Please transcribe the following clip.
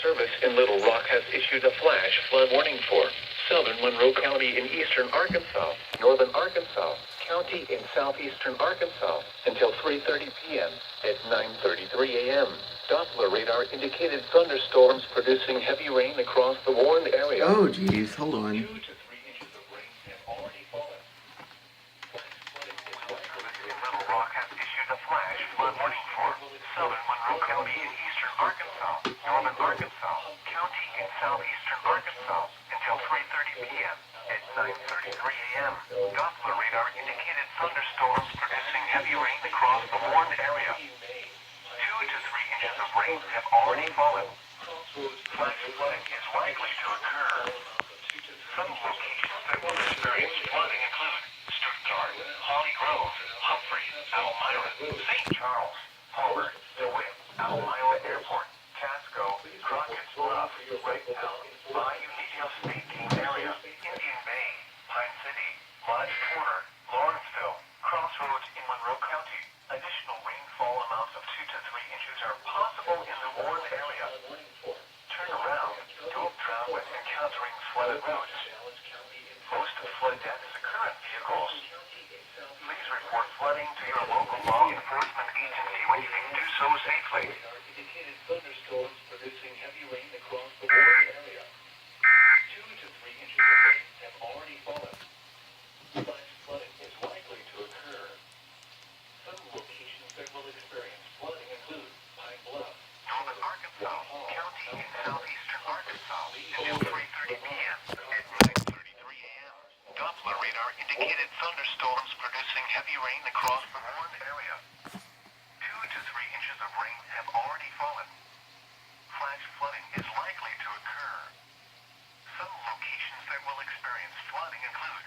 Service in Little Rock has issued a flash flood warning for southern Monroe County in eastern Arkansas, northern Arkansas County in southeastern Arkansas until 3:30 p.m. At 9:33 a.m., Doppler radar indicated thunderstorms producing heavy rain across the warned area. Oh, geez, hold on. 2 to 3 inches of rain have already fallen. Little Rock has issued a flash flood warning for southern Monroe County in eastern Arkansas, northern Arkansas County in southeastern Arkansas until 3:30 p.m. At 9:33 a.m., Doppler radar indicated thunderstorms producing heavy rain across the warned area. 2 to 3 inches of rain have already fallen. Flash flooding is likely to occur. Some locations that will experience flooding include Stuttgart, Holly Grove, Humphrey, Elmira, St. Charles, Palmer, DeWitt, Elmira Airport, Casco, Crockett's Bluff, Wrighttown, Bayou Detail State Game Area, Indian Bay, Pine City, Lodge Corner, Lawrenceville, Crossroads in Monroe County. Additional rainfall amounts of 2 to 3 inches are possible in the warned area. Turn around. Don't drown when encountering flooded routes. Most flood deaths occur in vehicles. Please report flooding to your local law enforcement agency when you can do so safely. Indicated thunderstorms producing heavy rain across the warned area. 2 to 3 inches of rain have already fallen. Flash flooding is likely to occur. Some locations that will experience flooding include Pine Bluff, northern Arkansas County in southeastern Arkansas until 3:30 p.m. At 9:33 a.m., Doppler radar indicated thunderstorms producing heavy rain across the warned area. 2 to 3 inches of rain have already fallen. Flash flooding is likely to occur. Some locations that will experience flooding include